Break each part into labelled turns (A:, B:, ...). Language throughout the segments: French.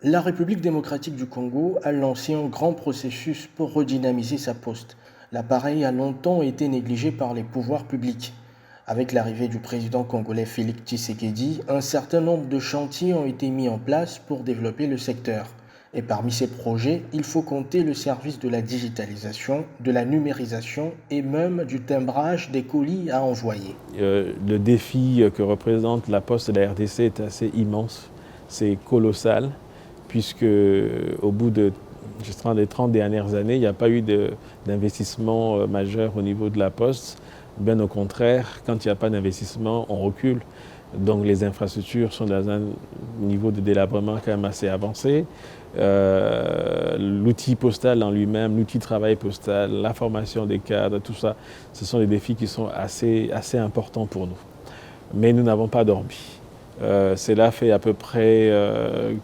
A: La République démocratique du Congo a lancé un grand processus pour redynamiser sa poste. L'appareil a longtemps été négligé par les pouvoirs publics. Avec l'arrivée du président congolais Félix Tshisekedi, un certain nombre de chantiers ont été mis en place pour développer le secteur. Et parmi ces projets, il faut compter le service de la digitalisation, de la numérisation et même du timbrage des colis à envoyer.
B: Le défi que représente la Poste de la RDC est assez immense, c'est colossal, puisque au bout des 30 dernières années, il n'y a pas eu d'investissement majeur au niveau de la Poste. Bien au contraire, quand il n'y a pas d'investissement, on recule. Donc les infrastructures sont dans un niveau de délabrement quand même assez avancé. L'outil postal en lui-même, l'outil de travail postal, la formation des cadres, tout ça, ce sont des défis qui sont assez importants pour nous. Mais nous n'avons pas dormi. Cela fait à peu près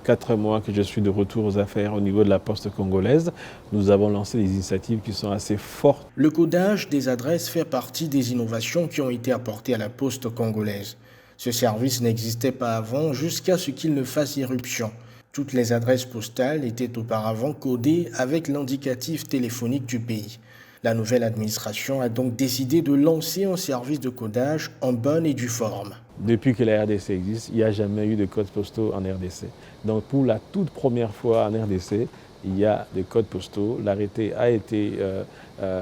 B: 4 mois que je suis de retour aux affaires au niveau de la Poste congolaise. Nous avons lancé des initiatives qui sont assez fortes.
A: Le codage des adresses fait partie des innovations qui ont été apportées à la Poste congolaise. Ce service n'existait pas avant jusqu'à ce qu'il ne fasse irruption. Toutes les adresses postales étaient auparavant codées avec l'indicatif téléphonique du pays. La nouvelle administration a donc décidé de lancer un service de codage en bonne et due forme.
B: Depuis que la RDC existe, il n'y a jamais eu de codes postaux en RDC. Donc pour la toute première fois en RDC, il y a des codes postaux. L'arrêté a été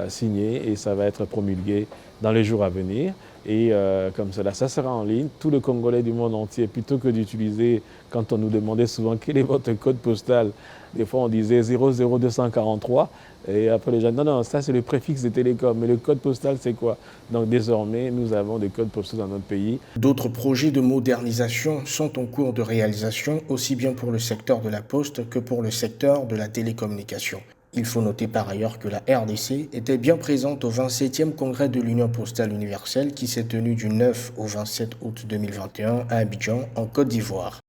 B: signé et ça va être promulgué dans les jours à venir. Et comme cela, ça sera en ligne. Tout le Congolais du monde entier, plutôt que d'utiliser, quand on nous demandait souvent quel est votre code postal, des fois on disait 00243. Et après les gens, non, ça c'est le préfixe de télécom, mais le code postal c'est quoi? Donc désormais, nous avons des codes postaux dans notre pays.
A: D'autres projets de modernisation sont en cours de réalisation, aussi bien pour le secteur de la poste que pour le secteur de la télécommunication. Il faut noter par ailleurs que la RDC était bien présente au 27e congrès de l'Union postale universelle qui s'est tenu du 9 au 27 août 2021 à Abidjan, en Côte d'Ivoire.